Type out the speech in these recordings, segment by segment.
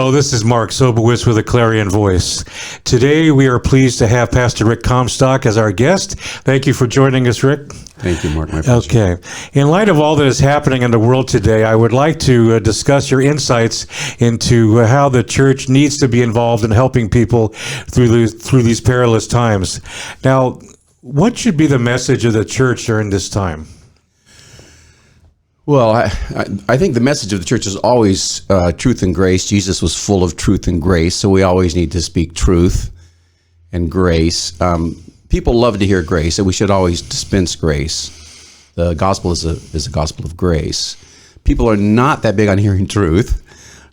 Hello, this is Mark Sobowitz with a Clarion Voice. Today we are pleased to have Pastor Rick Comstock as our guest. Thank you for joining us, Rick. Thank you, Mark. My pleasure. Okay. In light of all that is happening in the world today, I would like to discuss your insights into how the church needs to be involved in helping people through these perilous times. Now, what should be the message of the church during this time? Well, I think the message of the church is always truth and grace. Jesus was full of truth and grace, so we always need to speak truth and grace. People love to hear grace, and we should always dispense grace. The gospel is a gospel of grace. People are not that big on hearing truth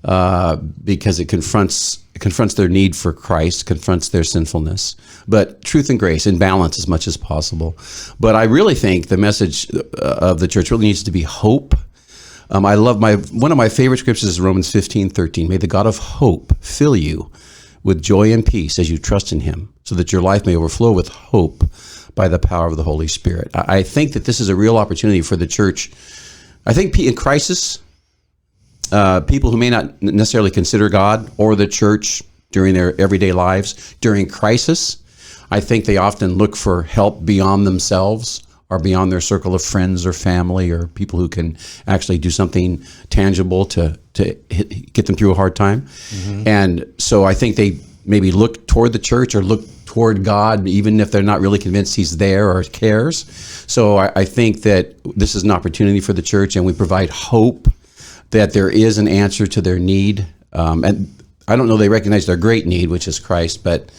because it confronts their need for Christ, confronts their sinfulness. But truth and grace in balance as much as possible. But I really think the message of the church really needs to be hope. I love one of my favorite scriptures is Romans 15:13. May the God of hope fill you with joy and peace as you trust in him, so that your life may overflow with hope by the power of the Holy Spirit. I think that this is a real opportunity for the church. I think in crisis, people who may not necessarily consider God or the church during their everyday lives, during crisis, I think they often look for help beyond themselves or beyond their circle of friends or family or people who can actually do something tangible to get them through a hard time. Mm-hmm. And so I think they maybe look toward the church or look toward God, even if they're not really convinced he's there or cares. So I think that this is an opportunity for the church, and we provide hope that there is an answer to their need. And I don't know they recognize their great need, which is Christ, but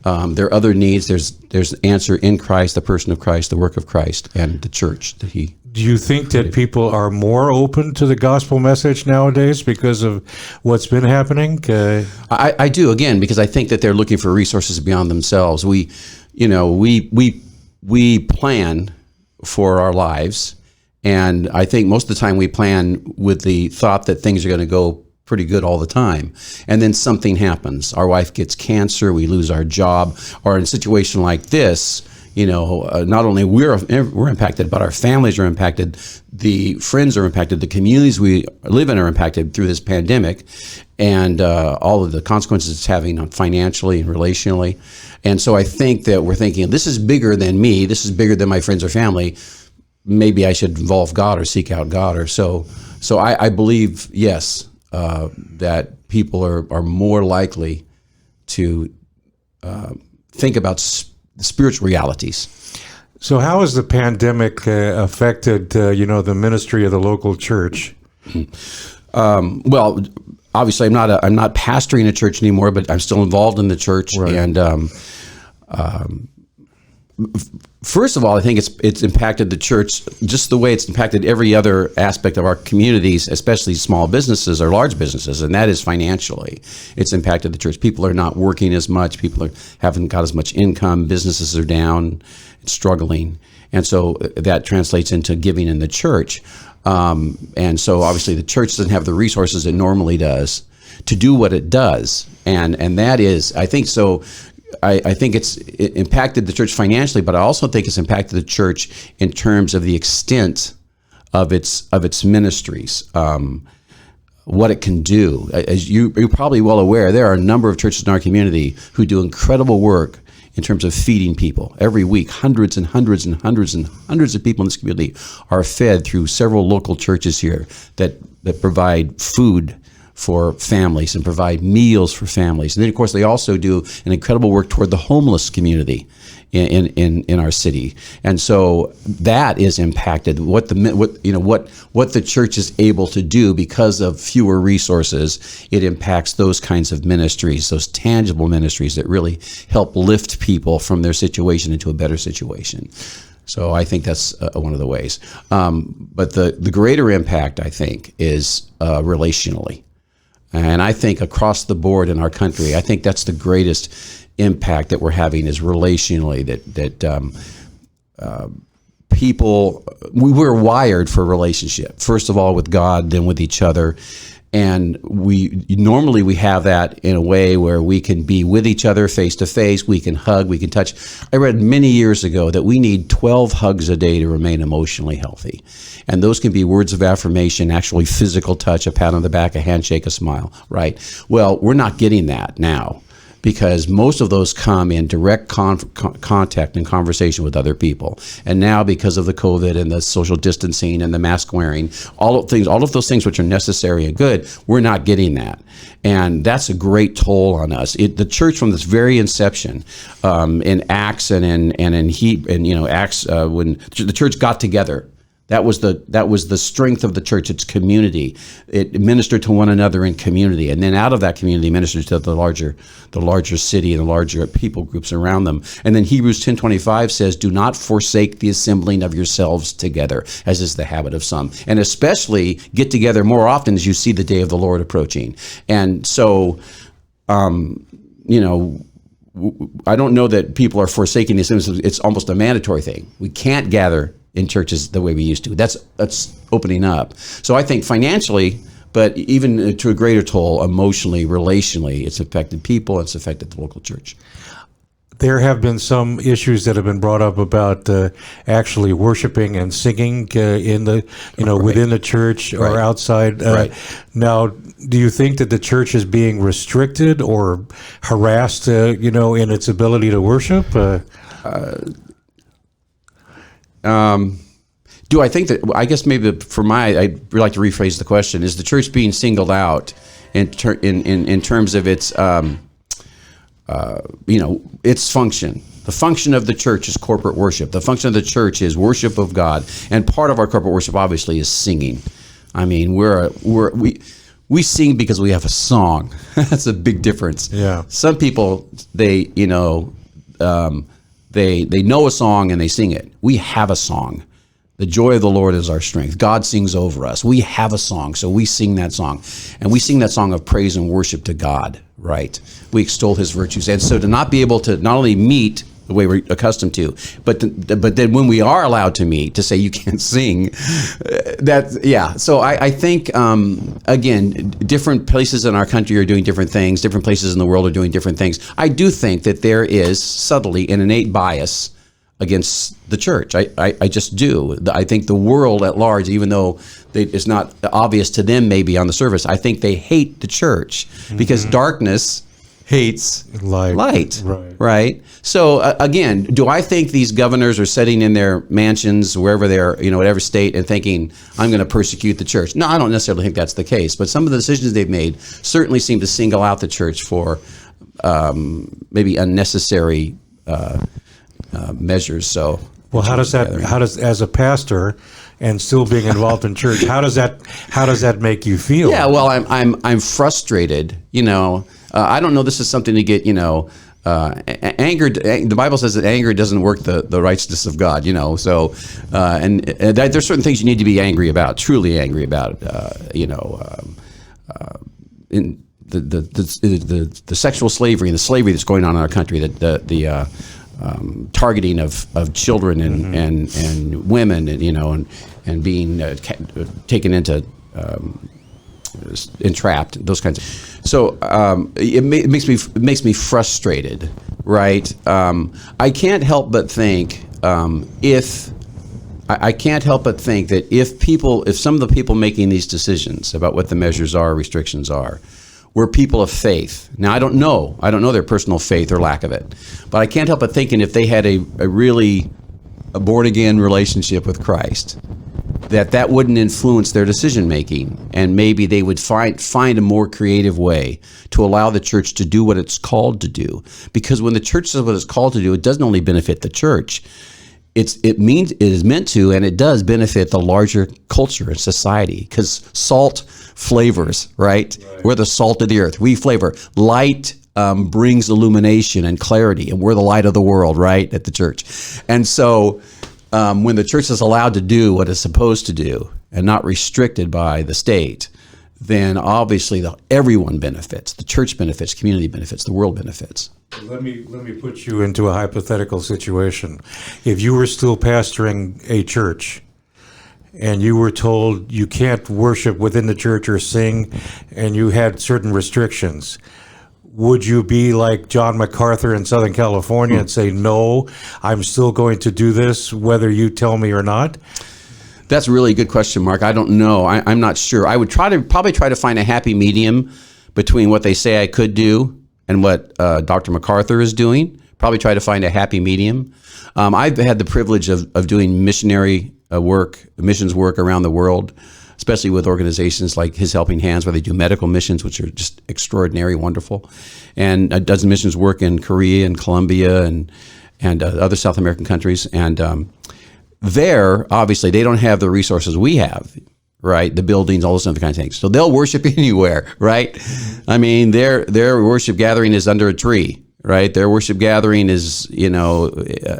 there are other needs. There's an answer in Christ, the person of Christ, the work of Christ, and the church that he. Do you think that people are more open to the gospel message nowadays because of what's been happening? I do, again, because I think that they're looking for resources beyond themselves. We plan for our lives, and I think most of the time we plan with the thought that things are going to go pretty good all the time. And then something happens. Our wife gets cancer, we lose our job, or in a situation like this, not only we're impacted, but our families are impacted, the friends are impacted, the communities we live in are impacted through this pandemic, and all of the consequences it's having financially and relationally. And so I think that we're thinking, this is bigger than me, this is bigger than my friends or family. Maybe I should involve God or seek out God or so. So I believe, yes, that people are more likely to think about spiritual realities. So how has the pandemic affected, the ministry of the local church? Well, obviously, I'm not pastoring a church anymore, but I'm still involved in the church. Right. And first of all, I think it's impacted the church just the way it's impacted every other aspect of our communities, especially small businesses or large businesses, and that is financially. It's impacted the church. People are not working as much. People haven't got as much income. Businesses are down, struggling, and so that translates into giving in the church. And so obviously the church doesn't have the resources it normally does to do what it does, and that is, I think so. I think it impacted the church financially, but I also think it's impacted the church in terms of the extent of its ministries, what it can do. As you're probably well aware, there are a number of churches in our community who do incredible work in terms of feeding people. Every week, hundreds and hundreds and hundreds and hundreds of people in this community are fed through several local churches here that provide food for families and provide meals for families. And then, of course, they also do an incredible work toward the homeless community in our city. And so that is impacted. What the church is able to do because of fewer resources, it impacts those kinds of ministries, those tangible ministries that really help lift people from their situation into a better situation. So I think that's one of the ways. But the greater impact, I think, is relationally. And I think across the board in our country, I think that's the greatest impact that we're having is relationally, that we're wired for relationship. First of all, with God, then with each other. And we have that in a way where we can be with each other face to face. We can hug, we can touch. I read many years ago that we need 12 hugs a day to remain emotionally healthy. And those can be words of affirmation, actually physical touch, a pat on the back, a handshake, a smile, right? Well, we're not getting that now, because most of those come in direct contact and conversation with other people. And now, because of the COVID and the social distancing and the mask wearing, all of those things which are necessary and good, we're not getting that. And that's a great toll on us. The church, from this very inception, in Acts and in Acts, when the church got together, that was the strength of the church. It's community. It ministered to one another in community, and then out of that community ministered to the larger city and the larger people groups around them. And then Hebrews 10:25 says, "Do not forsake the assembling of yourselves together, as is the habit of some." And especially get together more often as you see the day of the Lord approaching. And so, I don't know that people are forsaking this. It's almost a mandatory thing. We can't gather in churches the way we used to. That's opening up. So I think financially, but even to a greater toll, emotionally, relationally, it's affected people. It's affected the local church. There have been some issues that have been brought up about actually worshiping and singing within the church or outside. Now, do you think that the church is being restricted or harassed, in its ability to worship? Do I think that? I guess maybe I'd like to rephrase the question: is the church being singled out in terms of its its function? The function of the church is corporate worship. The function of the church is worship of God, and part of our corporate worship, obviously, is singing. I mean, we sing because we have a song. That's a big difference. Yeah. Some people, they know a song and they sing it. We have a song. The joy of the Lord is our strength. God sings over us. We have a song, so we sing that song. And we sing that song of praise and worship to God, right? We extol his virtues. And so to not be able to not only meet the way we're accustomed to, but then when we are allowed to meet, to say you can't sing, So I think, again, different places in our country are doing different things. Different places in the world are doing different things. I do think that there is subtly an innate bias against the church. I just do. I think the world at large, even though it's not obvious to them maybe on the surface, I think they hate the church because darkness hates light. Right? So again, do I think these governors are sitting in their mansions, wherever they're, whatever state, and thinking, I'm going to persecute the church? No, I don't necessarily think that's the case. But some of the decisions they've made certainly seem to single out the church for maybe unnecessary measures. So, well, how does as a pastor and still being involved in church, how does that make you feel? Yeah, well, I'm frustrated. I don't know. This is something to get anger. The Bible says that anger doesn't work the righteousness of God. So there's certain things you need to be angry about, truly angry about. In the sexual slavery and the slavery that's going on in our country, the targeting of children and women, and being taken into entrapped, those kinds of. So it makes me frustrated, right? I can't help but think if some of the people making these decisions about what the measures are, restrictions are, were people of faith. Now, I don't know their personal faith or lack of it, but I can't help but thinking if they had a born-again relationship with Christ, that wouldn't influence their decision making, and maybe they would find a more creative way to allow the church to do what it's called to do. Because when the church does what it's called to do, it doesn't only benefit the church. It is meant to, and it does benefit the larger culture and society, because salt flavors, right? We're the salt of the earth. We flavor. Light brings illumination and clarity, and we're the light of the world, right, at the church. And so when the church is allowed to do what it's supposed to do and not restricted by the state, then obviously everyone benefits. The church benefits, community benefits, the world benefits. Let me put you into a hypothetical situation. If you were still pastoring a church and you were told you can't worship within the church or sing, and you had certain restrictions, would you be like John MacArthur in Southern California and say, no, I'm still going to do this whether you tell me or not? That's a really good question, Mark. I don't know. I'm not sure. I would probably try to find a happy medium between what they say I could do and what Dr. MacArthur is doing. Probably try to find a happy medium. I've had the privilege of doing missionary missions work around the world, especially with organizations like His Helping Hands, where they do medical missions, which are just extraordinary, wonderful, and a dozen missions work in Korea and Colombia and other South American countries. And there, obviously, they don't have the resources we have, right? The buildings, all those other kinds of things. So they'll worship anywhere, right? I mean, their worship gathering is under a tree, right? Their worship gathering is,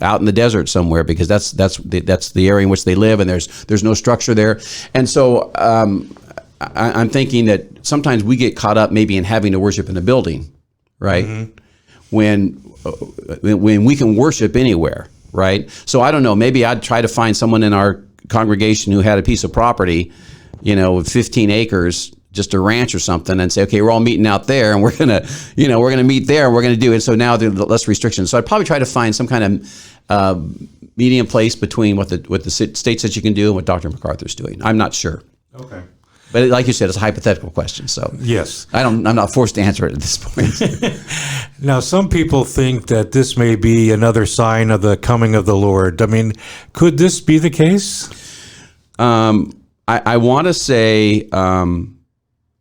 out in the desert somewhere, because that's the area in which they live, and there's no structure there. And so I'm thinking that sometimes we get caught up maybe in having to worship in a building, right? Mm-hmm. When we can worship anywhere, right? So I don't know, maybe I'd try to find someone in our congregation who had a piece of property, with 15 acres, just a ranch or something, and say, okay, we're all meeting out there, and we're gonna meet there, and we're gonna do it. So now there's less restrictions. So I'd probably try to find some kind of medium place between what the state says you can do and what Dr. MacArthur's doing. I'm not sure. Okay. But like you said, it's a hypothetical question. So yes, I'm not forced to answer it at this point. Now, some people think that this may be another sign of the coming of the Lord. I mean, could this be the case? I want to say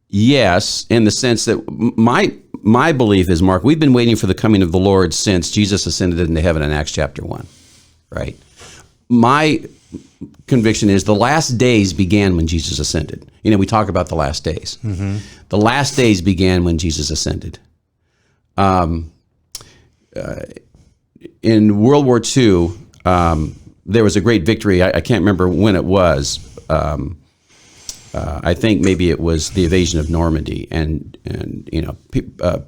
yes, in the sense that my belief is, Mark, we've been waiting for the coming of the Lord since Jesus ascended into heaven in Acts chapter 1, right? My conviction is the last days began when Jesus ascended. We talk about the last days. Mm-hmm. The last days began when Jesus ascended. In World War II, there was a great victory. I can't remember when it was. I think maybe it was the invasion of Normandy, and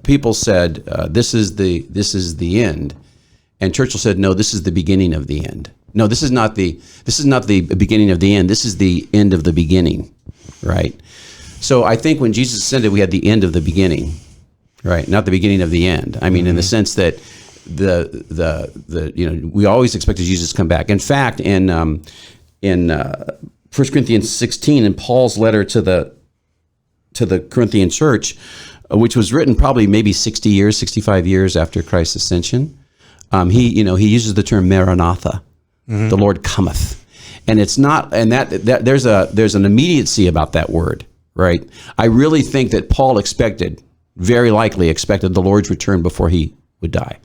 people said this is the end, and Churchill said, no, this is the beginning of the end. No, this is not the beginning of the end. This is the end of the beginning, right? So I think when Jesus ascended, we had the end of the beginning, right? Not the beginning of the end. I mean, in the sense that we always expected Jesus to come back. In fact, in 1 Corinthians 16, in Paul's letter to the Corinthian church, which was written probably maybe 65 years after Christ's ascension, he uses the term Maranatha, mm-hmm. The Lord cometh, and it's not, and that there's an immediacy about that word, right? I really think that Paul very likely expected the Lord's return before he would die.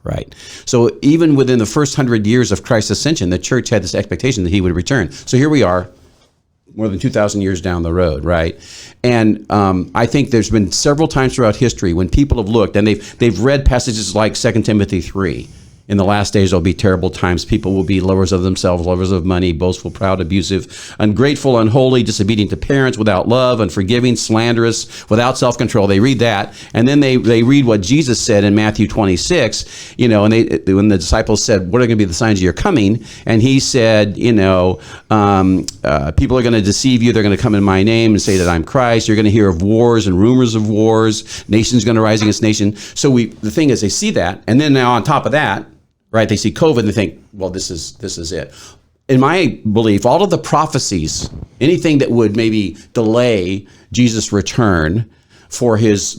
Right. So even within the first 100 years of Christ's ascension, the church had this expectation that he would return. So here we are, more than 2,000 years down the road, right? And I think there's been several times throughout history when people have looked and they've read passages like 2 Timothy 3. In the last days, there'll be terrible times. People will be lovers of themselves, lovers of money, boastful, proud, abusive, ungrateful, unholy, disobedient to parents, without love, unforgiving, slanderous, without self-control. They read that, and then they read what Jesus said in Matthew 26. And when the disciples said, "What are going to be the signs of your coming?" and he said, people are going to deceive you. They're going to come in my name and say that I'm Christ. You're going to hear of wars and rumors of wars. Nation's going to rise against nation. So the thing is, they see that, and then now on top of that, right, they see COVID and they think, well, this is it. In my belief, all of the prophecies, anything that would maybe delay Jesus' return for his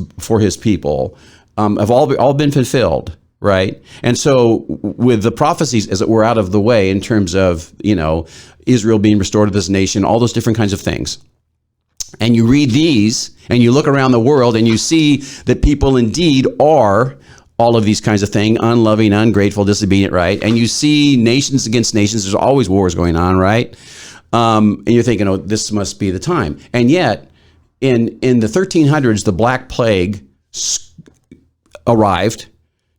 people, have all been fulfilled, right? And so with the prophecies, as it were, out of the way in terms of, Israel being restored to this nation, all those different kinds of things. And you read these and you look around the world and you see that people indeed are all of these kinds of things, unloving, ungrateful, disobedient, right? And you see nations against nations. There's always wars going on, right? And you're thinking, oh, this must be the time. And yet, in the 1300s, the Black Plague arrived,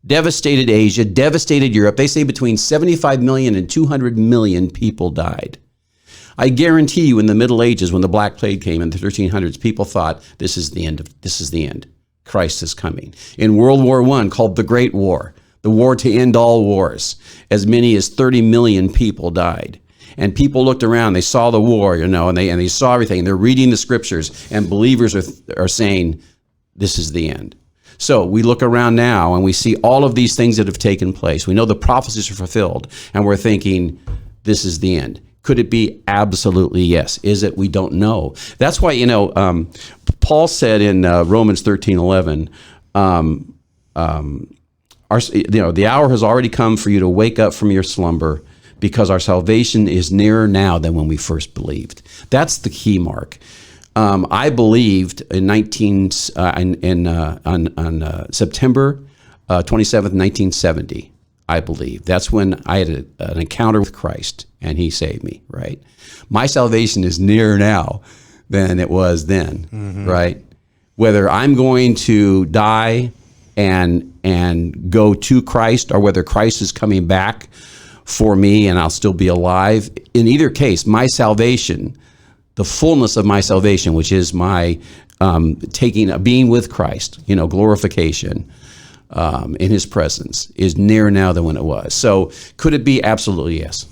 devastated Asia, devastated Europe. They say between 75 million and 200 million people died. I guarantee you in the Middle Ages, when the Black Plague came in the 1300s, people thought this is the end. Christ is coming. In World War I, called the Great War, the war to end all wars, as many as 30 million people died. And people looked around, they saw the war, and they saw everything. And they're reading the scriptures, and believers are saying, this is the end. So we look around now, and we see all of these things that have taken place. We know the prophecies are fulfilled, and we're thinking, this is the end. Could it be? Absolutely yes. Is it? We don't know. That's why, Paul said in Romans 13:11, the hour has already come for you to wake up from your slumber, because our salvation is nearer now than when we first believed. That's the key, Mark. I believed in September 27th, 1970. I believe that's when I had an encounter with Christ, and He saved me. Right, my salvation is nearer now than it was then. Mm-hmm. Right, whether I'm going to die and go to Christ, or whether Christ is coming back for me and I'll still be alive. In either case, my salvation, the fullness of my salvation, which is my being with Christ, glorification in His presence, is nearer now than when it was. So could it be? Absolutely yes.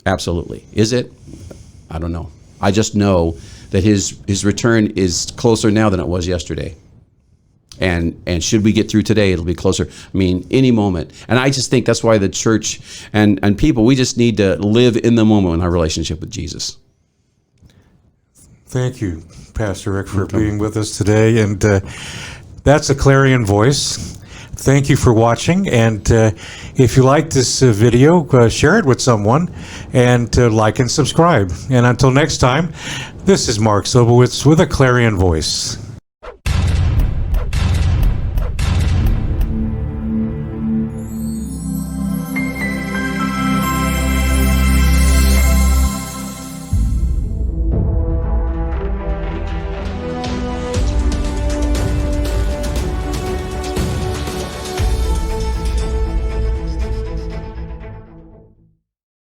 Absolutely. Is it? I don't know. I just know that His return is closer now than it was yesterday. And should we get through today, it'll be closer. I mean, any moment. And I just think that's why the church and people, we just need to live in the moment in our relationship with Jesus. Thank you, Pastor Rick, for being with us today. And that's a clarion voice. Thank you for watching. And if you like this video, share it with someone, and like and subscribe. And until next time, this is Mark Sobowitz with a clarion voice.